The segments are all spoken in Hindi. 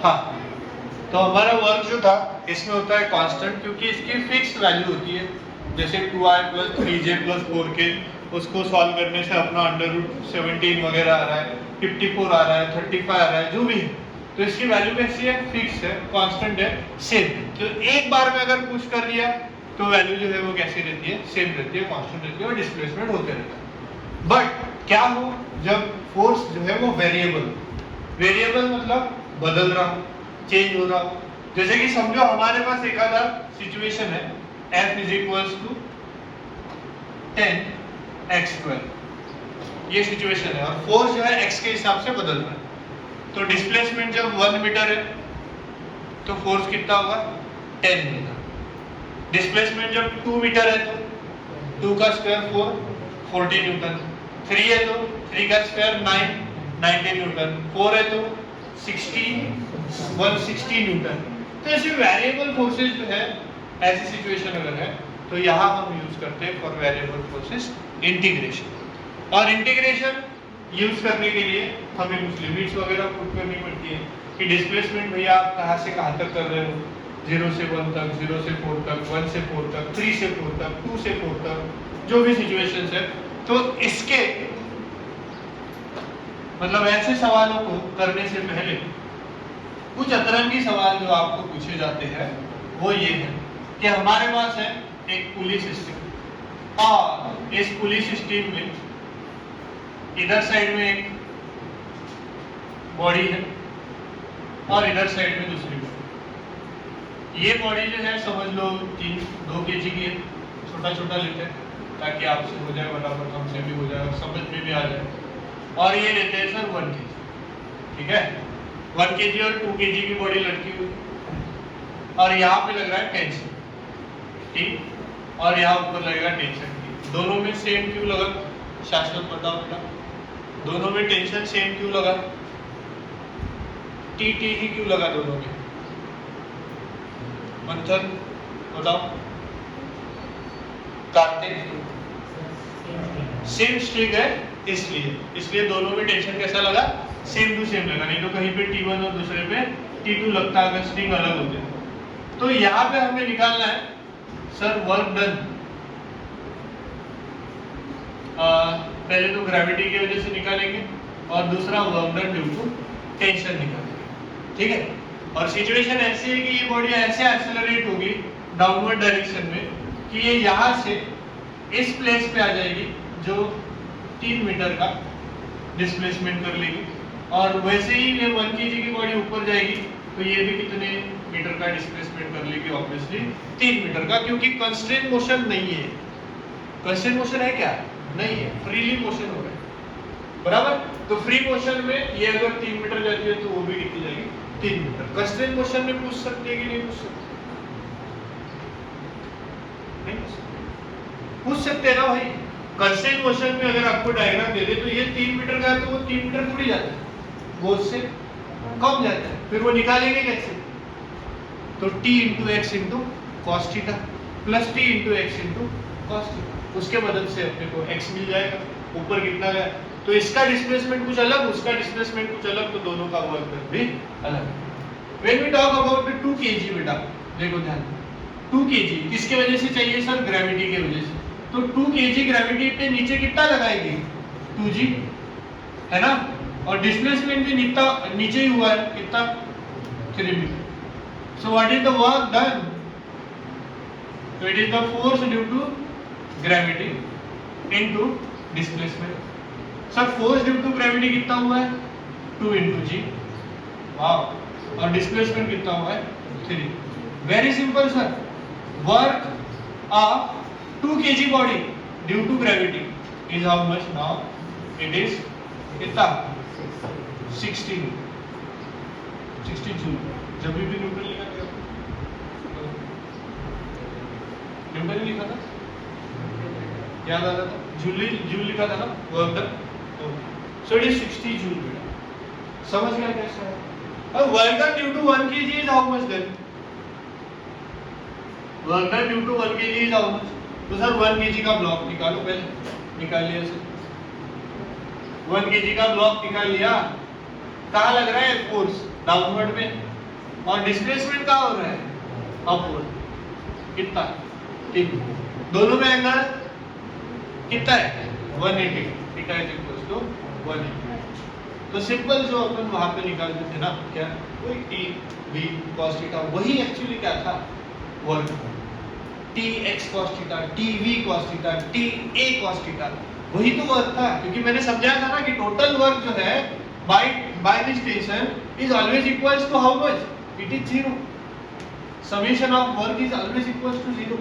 हाँ, तो हमारा वर्क जो था इसमें होता है कांस्टेंट, क्योंकि इसकी फिक्स्ड वैल्यू होती है। जैसे 2i + 3j + 4k, उसको सॉल्व करने से अपना √17 वगैरह आ रहा है, 54 आ रहा है, 35 आ रहा है, जो भी है, तो इसकी वैल्यू कैसी है? फिक्स है, कांस्टेंट है, सेम। तो एक बार में अगर पुश कर दिया तो वैल्यू जो है वो कैसी रहती है? सेम रहती है, कांस्टेंट रहती है और डिस्प्लेसमेंट होते रहता है। बट क्या हो जब फोर्स जो है वो वेरिएबल, वेरिएबल मतलब बदल रहा हो, चेंज हो रहा हो। जैसे कि समझो हमारे पास एक आधा सिचुएशन है, F = 10x², ये सिचुएशन है और फोर्स जो है x के हिसाब से बदल रहा है। तो डिस्प्लेसमेंट जब 1 मीटर है तो फोर्स कितना होगा? 10 मीटर। डिस्प्लेसमेंट जब 2 मीटर है तो 2 का स्क्वायर 4, 40 न्यूटन। 3 है तो 3 का स्क्वायर 9, 90 न्यूटन। 4 है तो 60, 160 न्यूटन। तो ऐसे वेरिएबल फोर्सेस जो है, ऐसी सिचुएशन अगर है तो यहाँ हम यूज करते हैं फॉर वेरिएबल फोर्सेस इंटीग्रेशन। और इंटीग्रेशन यूज करने के लिए हमें कुछ लिमिट्स वगैरह पुट करनी पड़ती है कि डिस्प्लेसमेंट भैया आप कहाँ से कहाँ तक कर रहे हो, 0 से 1 तक, 0 से 4 तक, 1 से 4 तक, 3 से 4 तक, 2 से 4 तक, जो भी सिचुएशंस है। तो इसके मतलब ऐसे सवालों को करने से पहले कुछ अतरंगी सवाल जो आपको पूछे जाते हैं वो ये है कि हमारे पास है एक पुली सिस्टम और इस पुली सिस्टम में इधर साइड में एक बॉडी है और इधर साइड में दूसरी बॉडी। ये बॉडी जो है समझ लो 2 kg की है, छोटा छोटा लेते हैं ताकि आपसे हो जाए बराबर, हमसे भी हो जाए और समझ में भी आ जाए। और ये लेते हैं सर 1 kg, ठीक है। 1 kg और 2 kg की बॉडी लटकी हुई और यहाँ पे लग रहा है टेंशन, ठीक, और यहाँ ऊपर लगेगा टेंशन। दोनों में सेम क्यों लगा? शाश्वत बताओ बेटा, दोनों में टेंशन सेम क्यों लगा? टी ही क्यों लगा दोनों में? मंथन बताओ। कार्तिक, सेम स्ट्रिंग है इसलिए दोनों में टेंशन कैसा लगा? सेम टू सेम लगा। नहीं तो कहीं पे T1 और दूसरे पे T2 लगता अगर स्ट्रिंग अलग होते। तो यहाँ पे हमें निकालना है सर वर्क डन। पहले तो ग्रेविटी की वजह से निकालेंगे और दूसरा work done due to tension निकालेंगे, ठीक है। और सिचुएशन ऐसी है कि ये बॉडी ऐसे एक्सेलरेट होगी डाउनवर्ड डायरेक्शन में कि ये यहाँ से इस प्लेस पे आ जाएगी जो 3 मीटर का डिस्प्लेसमेंट कर लेगी। और वैसे ही ये 1 kg की बॉडी ऊपर जाएगी तो ये भी कितने मीटर का डिस्प्लेसमेंट कर लेगी? ऑब्वियसली 3 मीटर का, क्योंकि कंस्ट्रेंट मोशन नहीं है। कंस्ट्रेंट मोशन है क्या? नहीं है, फ्रीली मोशन हो रहा है, बराबर। तो फ्री मोशन में ये अगर 3 मीटर जाती है तो वो भी कितनी जाएगी? 3 मीटर। कंस्ट्रेंट मोशन में पूछ सकते हैं कि नहीं पूछ सकते? नहीं पूछ सकते हैं ना भाई। कंस्ट्रेंट मोशन में अगर आपको डायग्राम दे दे तो ये 3 मीटर का है तो वो 3 मीटर थोड़ी जाता है, वो उससे कम जाता है। फिर वो निकालेंगे कैसे? तो t × x × cos theta plus t × x × cos theta, उसके मदद से अपने को x मिल जाएगा। ऊपर कितना गया तो इसका डिस्प्लेसमेंट कुछ अलग, उसका डिस्प्लेसमेंट कुछ अलग, तो दोनों का वर्क भी अलग। When we talk about 2 kg बेटा देखो ध्यान, 2 kg किसके वजह से चाहिए सर? ग्रेविटी की वजह से। तो 2 kg ग्रेविटी पे नीचे कितना लगाएगी? 2g, है ना। और डिस्प्लेसमेंट भी नीचे ही हुआ है, कितना? 3 मीटर। So what is the work done? So it is the force due to gravity into displacement. Sir force due to gravity कितना हुआ है? 2 × g। वाह। और डिस्प्लेसमेंट कितना हुआ है? 3। Very simple sir. Work of 2 kg body due to gravity is how much now? It is कितना? 60 जूल। जब भी न्यूटन लिखा था, न्यूटन लिखा था, याद आता था? जूल लिखा था ना work done. So it is 60 joule बेटा। समझ गया कैसा है? अब work done due to 1 kg is how much then? Work done due to 1 kg is how much? तो सर 1 kg का ब्लॉक निकालो, पहले निकाल लिया सर। 1 kg का ब्लॉक निकाल लिया। कहाँ लग रहा है फोर्स? डाउनवर्ड में। और डिस्प्लेसमेंट कहाँ हो रहा है, अपवर्ड। कितना, ठीक, दोनों में एंगल कितना है, 180, थीटा इज इक्वल टू 180। तो सिंपल जो अपन वहां पे निकालते थे ना, क्या वही टी वी cos थीटा, वही एक्चुअली क्या था, work. T x cos theta, T V cos theta, T A cos theta, वही तो वर्क था। क्योंकि मैंने समझाया था ना कि टोटल वर्क जो है by this tension is always equals to how much, it is 0। Summation of work is always equals to 0।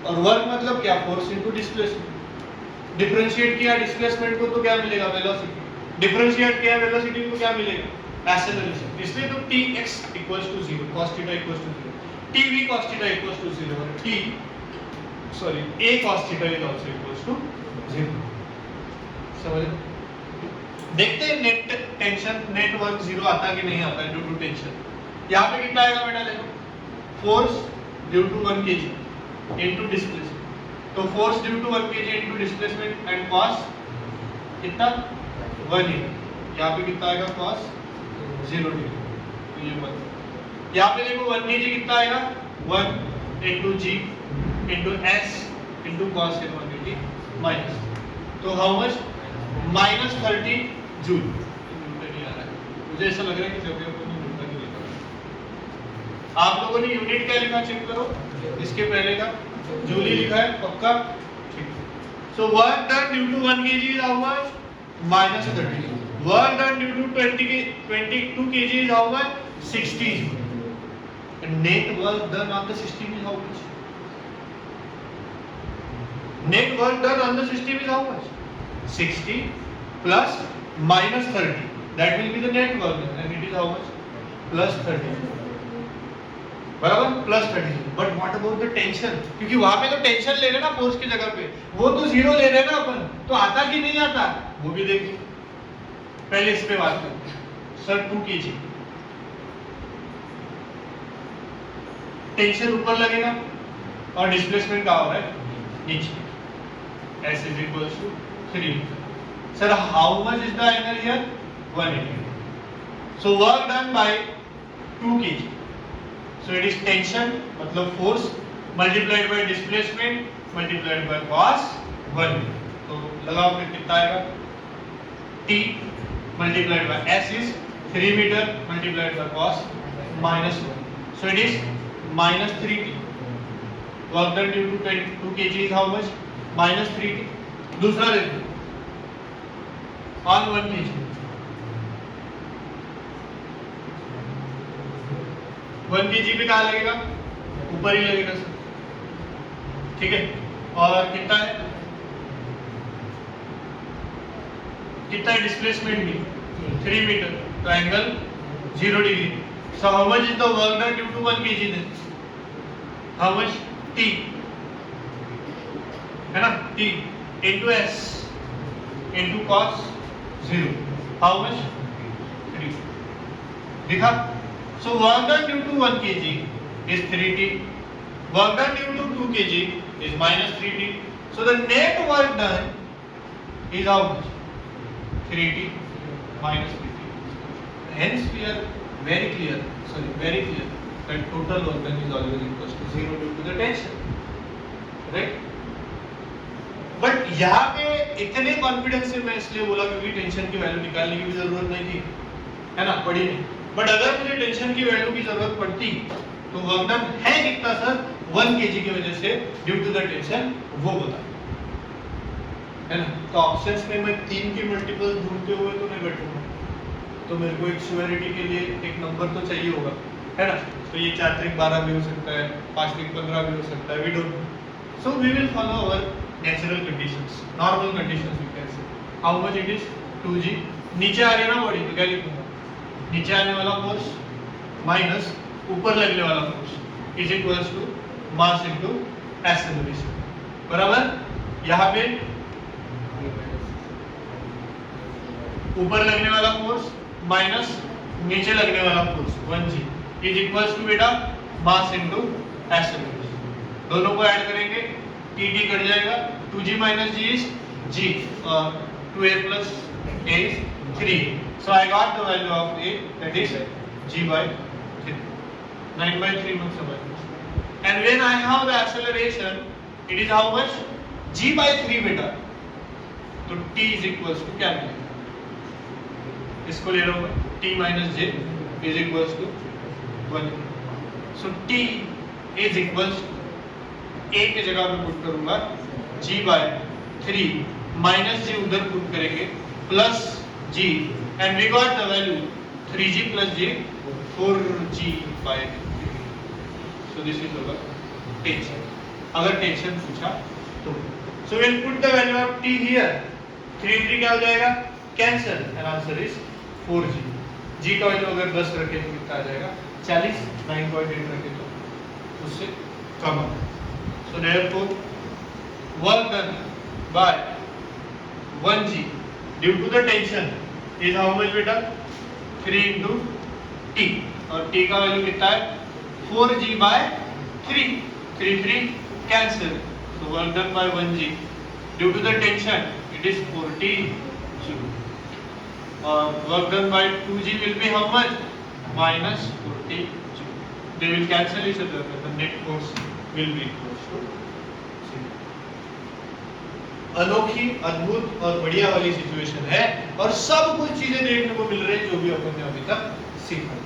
और वर्क मतलब क्या, फोर्स इनटू डिस्प्लेसमेंट। डिफरेंशिएट किया डिस्प्लेसमेंट को तो क्या मिलेगा, वेलोसिटी। डिफरेंशिएट किया वेलोसिटी को क्या मिलेगा, एक्सेलरेशन। इसलिए तो tx equals to 0, cos theta equals to 0, tv cos theta equals to 0 और a cos theta is also equals to 0। समझ, देखते हैं नेट टेंशन, नेट वर्क 0 आता है कि नहीं आता है ड्यू टू टेंशन। यहाँ पे कितना आएगा बेटा, देखो, force due to 1 kg into displacement. तो force due to 1 kg into displacement and cos कितना, 180। यहाँ पे कितना आएगा, cos 0 डिग्री। तो ये मत, यहाँ पे देखो 1 kg कितना आएगा, 1 into g into s into cos 180 minus, तो हाउ मच, -30 जूल। न्यूटन ही आ रहा है, मुझे ऐसा लग रहा है कि जब अपन ने न्यूटन ही लिखा। आप लोगों ने यूनिट क्या लिखा, चेक करो, इसके पहले का जूल ही लिखा है, पक्का, ठीक। So work done due to 1 kg is how much, -30। Work done due to 22 kg is how much, 60 joule. And net work done on the system is how much, net work done on the system is how much, 60 plus -30, that will be the net work done, and it is how much, +30, बराबर, +30। But what about the tension, क्योंकि वहां पे तो टेंशन ले रहे ना फोर्स की जगह पे, वो तो 0 ले रहे ना अपन, तो आता कि नहीं आता वो भी देखिए। पहले इस पे बात करते हैं। सर 2 kg टेंशन ऊपर लगेगा और डिस्प्लेसमेंट कहाँ हो रहा है, नीचे, s is equals to 3 metre. Sir, how much is the angle here? 180. So work done by 2 kg. So it is tension, मतलब force multiplied by displacement multiplied by cos 1 meter. तो लगाओ फिर कितना आएगा? T multiplied by S is 3 meter multiplied by cos -1. So it is -3T. Work done due to 2 kg is how much? -3T. दूसरा देखो on 1 kg, 1 kg पे कहाँ लगेगा, ऊपर ही लगेगा सर, ठीक है। और कितना है, कितना है डिस्प्लेसमेंट भी, 3 मीटर, तो angle 0 degree. So how much is the work done due to 1 kg then, how much, T है ना, T into S into cos 0, how much, 3, दिखा। So work done due to 1 kg is 3T, work done due to 2 kg is -3T. So the net work done is how much, 3T minus 3T. Hence we are very clear that total work done is always equals to 0 due to the tension, right? But यहाँ पे इतने कॉन्फिडेंस से मैं इसलिए बोला क्योंकि टेंशन की वैल्यू निकालने की भी जरूरत नहीं थी, है ना, पड़ी नहीं। बट अगर मुझे टेंशन की वैल्यू की जरूरत पड़ती तो वर्क डन है कितना सर, 1 kg की वजह से ड्यू टू द टेंशन, वो बता, है ना। तो ऑप्शंस में मैं 3 के मल्टीपल ढूंढते हुए तो नहीं बैठूंगा, तो मेरे को एक श्योरिटी के लिए एक नंबर तो चाहिए होगा, है ना। तो ये 4 3 12 भी हो सकता है, 5 3 15 भी हो सकता है, we don't know. So we will follow our natural conditions, normal conditions we can say. How much it is, 2g। नीचे आ रही है ना बॉडी, तो क्या लिखूंगा, नीचे आने वाला फोर्स माइनस ऊपर लगने वाला force is equals to mass into acceleration, बराबर। यहाँ पे ऊपर लगने वाला फोर्स माइनस नीचे लगने वाला force 1g is equals to बेटा मास इनटू एक्सेलरेशन। दोनों को ऐड करेंगे, टी कट जाएगा, 2g minus g is g, 2a plus a is 3. So I got the value of A, that is g by 3. 9 by 3 मत समझ. And when I have the acceleration, it is how much? G by 3 बेटा. तो t is equals to क्या मिलेगा? इसको ले रहा हूँ मैं. T minus j is equals to 1. So t is equals to A के जगह पे पुट करूंगा g by 3 minus j उधर पुट करेंगे plus g and we got the value 3g plus j 4g by 3. So this is our tension. अगर टेंशन पूछा तो so we'll put the value of t here. 3 क्या हो जाएगा? Cancel and answer is 4g. g का वैल्यू अगर 10 रखें तो कितना आ जाएगा? 40. 9.8 रखें तो उससे कम आ जाएगा. So therefore work done by 1g due to the tension is how much बेटा? 3 into t. और t का वैल्यू कितना है? 4g by 3. 3 cancel. So work done by 1g due to the tension it is 40 joule. Work done by 2g will be how much? Minus 40 joule. They will cancel each other. The net force will be equals to 0. अनोखी, अद्भुत और बढ़िया वाली सिचुएशन है और सब कुछ चीजें देखने को मिल रही है जो भी अपन ने अभी तक सीखा.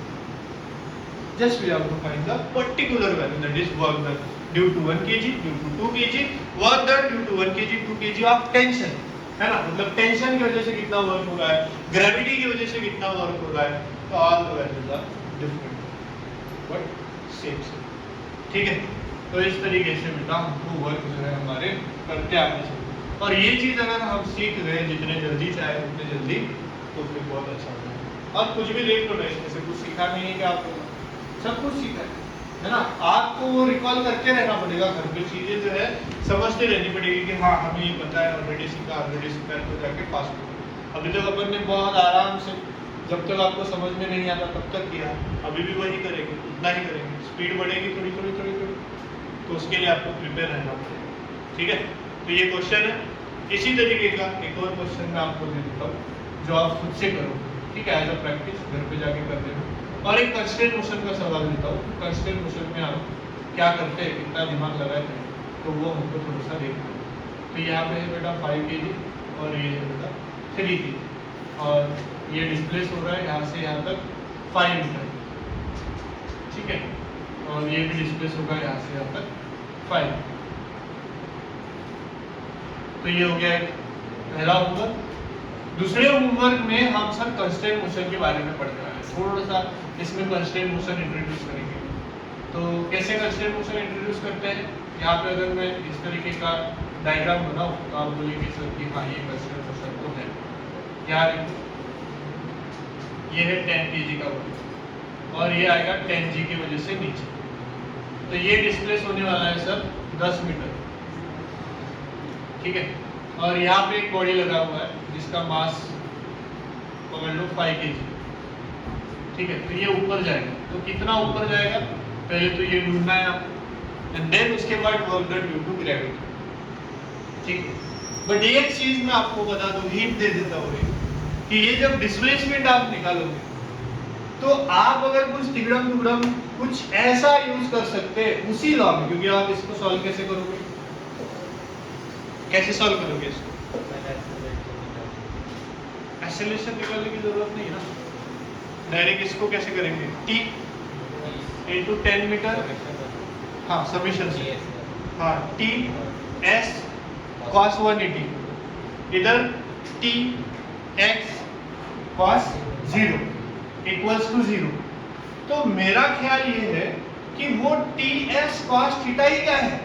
Just we have to find the particular value, that is work done due to 1 kg, due to 2 kg, work done due to 1 kg, 2 kg of tension, है ना? मतलब टेंशन की वजह से कितना वर्क हो रहा है, ग्रेविटी की वजह से कितना वर्क हो रहा है, तो all the values are different, but same. ठीक है? तो इस तरीके से बेटा हमको वर्क जो है हमारे करते आने चाहिए. और ये चीज अगर हम सीख गए जितने जल्दी चाहे उतने जल्दी तो फिर बहुत अच्छा होगा. और कुछ भी देख लो ना, इसमें से कुछ सीखा नहीं है कि आपको सब कुछ सीखा है ना? आपको वो रिकॉल करते रहना पड़ेगा, घर पे चीजें जो है समझते रहनी पड़ेगी कि हाँ हमें ये पता है, ऑलरेडी सीखा है तो जाके पास हो. अभी तक अपन ने बहुत आराम से जब तक आपको समझ में नहीं आता तब तक किया, अभी भी वही करेंगे, उतना ही करेंगे. स्पीड बढ़ेगी थोड़ी थोड़ी थोड़ी थोड़ी, तो उसके लिए आपको प्रिपेयर रहना पड़ेगा. ठीक है? तो ये क्वेश्चन है. इसी तरीके का एक और क्वेश्चन मैं आपको दे देता हूँ जो आप खुद से करो. ठीक है? एज अ प्रैक्टिस घर पे जाके कर देना. और एक कंस्ट्रेंट मोशन का सवाल देता हूँ. कंस्ट्रेंट मोशन में आप क्या करते हैं, कितना दिमाग लगाते हैं, तो वो हमको थोड़ा सा देखना है. तो यहाँ पे है बेटा 5 kg और ये है बेटा 3 kg और ये डिस्प्लेस हो रहा है यहाँ से यहाँ तक 5 मीटर. ठीक है? और ये भी डिस्प्लेस होगा यहाँ से यहाँ तक 5. तो ये हो गया पहला होमवर्क. दूसरे होमवर्क में हम सब कंस्ट्रेंट मोशन के बारे में पढ़ने वाले हैं. थोड़ा सा इसमें कंस्ट्रेंट मोशन इंट्रोड्यूस करेंगे. तो कैसे कंस्ट्रेंट मोशन इंट्रोड्यूस करते हैं, यहाँ पे अगर मैं इस तरीके का डायग्राम बनाऊं तो आप बोलेंगे सर कि हाँ ये कंस्ट्रेंट मोशन तो है. यार ये है 10 kg का वर्क और ये आएगा 10g की वजह से नीचे. तो ये डिस्प्लेस होने वाला है सर 10 मीटर. ठीक है? और यहाँ पे एक बॉडी लगा हुआ है जिसका मास पकड़ लो 5 kg. ठीक है? तो ये ऊपर जाएगा. तो कितना ऊपर जाएगा पहले तो ये ढूंढना है आपको, एंड देन उसके बाद work done due to gravity. ठीक है? बट एक चीज मैं आपको बता दूं, हिंट दे देता हूँ कि ये जब डिस्प्लेसमेंट आप निकालोगे तो आप अगर कुछ तिगड़म टुगड़म कुछ ऐसा यूज कर सकते हैं उसी लॉ में. क्योंकि आप इसको सॉल्व कैसे करोगे, कैसे सॉल्व करोगे इसको? एक्सेलरेशन निकालने की जरूरत नहीं है ना. डायरेक्ट इसको कैसे करेंगे? t into 10 मीटर, हाँ समेशन से, हाँ t s cos 180, इधर t x cos 0 equals to 0. तो मेरा ख्याल ये है कि वो t s cos थीटा ही क्या है?